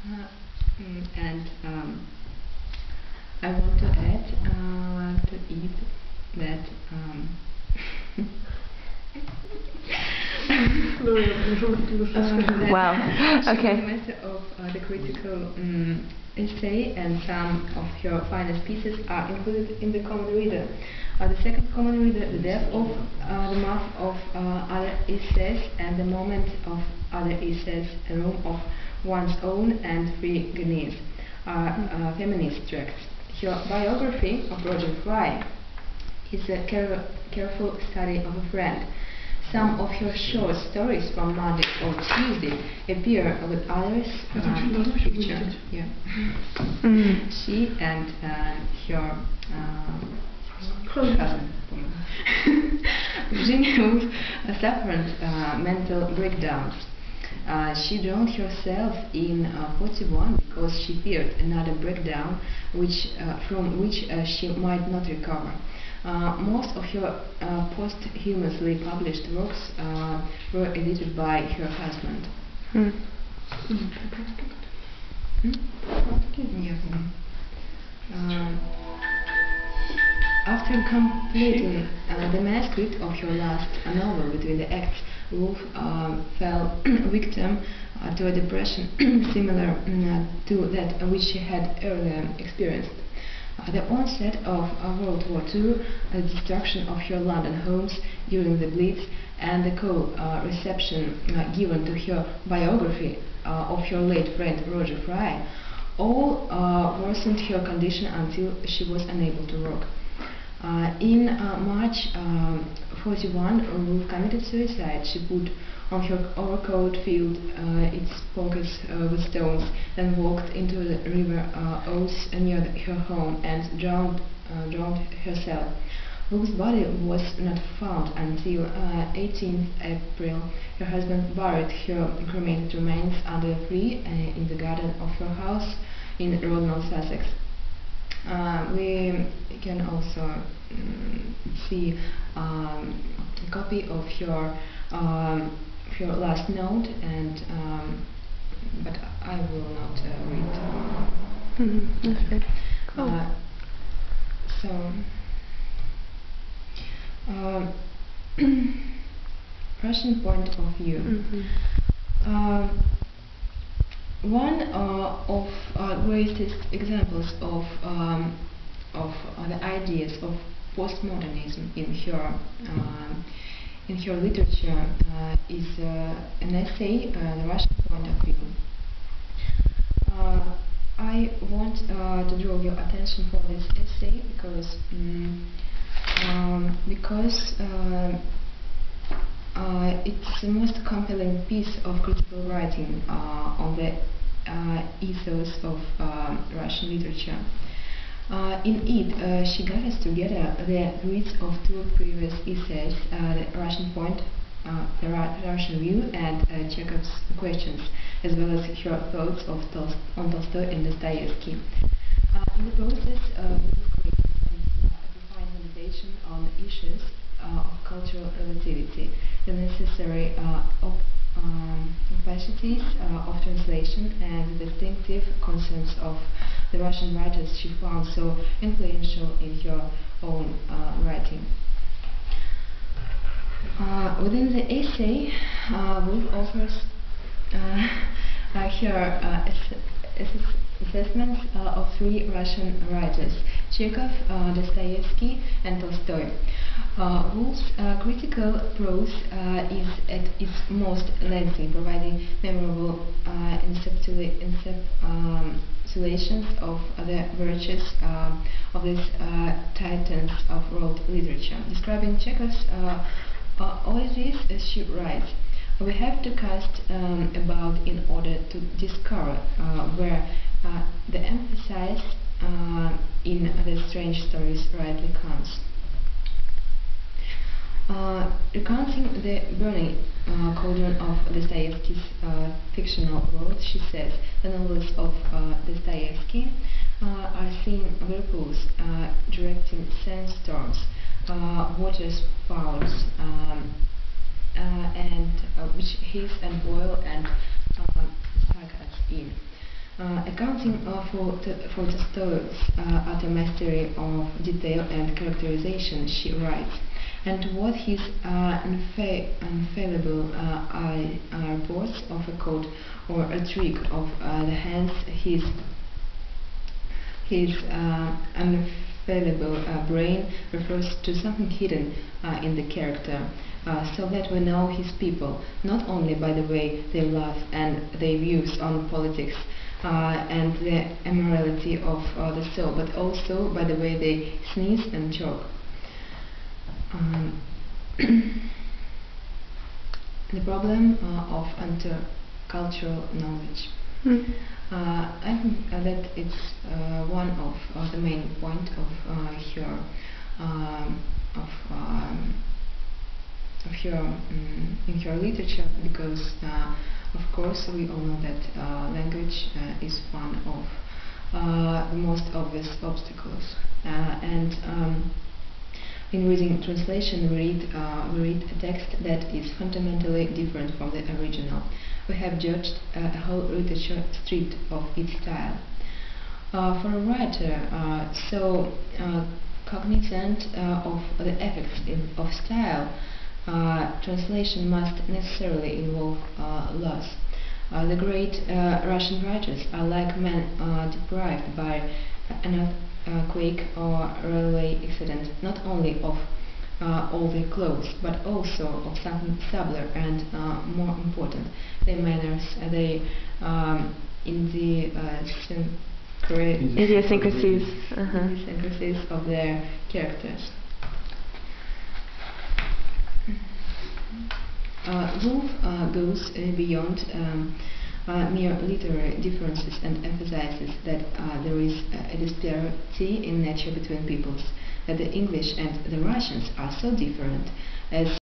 And I want to add to it that wow. Okay. The matter of the critical essay and some of her finest pieces are included in the common reader. The second common reader, the depth of the mass of other essays and the moment of other essays, a room of one's own and free Guineas are feminist tracts. Her biography of Roger Fry is a careful study of a friend. Some of her short stories from Monday or Tuesday appear with others. Yeah. She and her husband, Virginia Woolf, suffered mental breakdowns. She drowned herself in 41 because she feared another breakdown from which she might not recover. Most of her posthumously published works were edited by her husband. Yes. After completing the manuscript of her last novel, Between the Acts, Woolf fell victim to a depression similar to that which she had earlier experienced. The onset of World War II, the destruction of her London homes during the Blitz, and the cold reception given to her biography of her late friend Roger Fry, all worsened her condition until she was unable to work. In March 41, Woolf committed suicide. She put on her overcoat, filled its pockets with stones, then walked into the river Ouse near her home and drowned herself. Woolf's body was not found until 18th April. Her husband buried her cremated remains under a tree in the garden of her house in Rodnell, Sussex. We can also see a copy of her last note, and but I will not read. Okay. Cool. Russian point of view. One of greatest examples of the ideas of postmodernism in her literature is an essay, The Russian Point of View. I want to draw your attention for this essay because it's the most compelling piece of critical writing on the ethos of Russian literature. In it, she gathers together the grids of two previous essays, The Russian Point, The Russian View, and Chekhov's Questions, as well as her thoughts on Tolstoy and Dostoevsky. In the process, Woolf created a profound meditation on issues of cultural relativity, the necessary opacities of translation, and the distinctive concepts of the Russian writers she found so influential in her own writing. Within the essay, Woolf offers her assessments of three Russian writers, Chekhov, Dostoevsky, and Tolstoy. Woolf's critical prose is at its most lengthy, providing memorable encapsulations of the virtues of these titans of world literature. Describing Chekhov's oddities, she writes, "We have to cast about in order to discover where the emphasis in the strange stories rightly comes." Recounting the burning cauldron of Dostoevsky's fictional world, she says, the novels of Dostoevsky are seeing whirlpools directing sandstorms, water spouts, and which hiss and boil and suck us in. Accounting for Tolstoy's utter mastery of detail and characterization, she writes, and what his infallible reports of a code or a trick of the hands, his infallible brain refers to something hidden in the character, so that we know his people not only by the way they laugh and their views on politics and the immorality of the soul, but also by the way they sneeze and choke. The problem of intercultural knowledge. I think that it's one of the main point of her in her literature, because of course we all know that language is one of the most obvious obstacles, and in reading translation we read a text that is fundamentally different from the original. We have judged a whole literature stripped of its style. For a writer so cognizant of the effects of style, translation must necessarily involve loss. The great Russian writers are like men deprived by an earthquake or railway accident, not only of all their clothes, but also of something subtler and more important, their manners, their idiosyncrasies of their characters. Woolf goes beyond mere literary differences and emphasizes that there is a disparity in nature between peoples, that the English and the Russians are so different as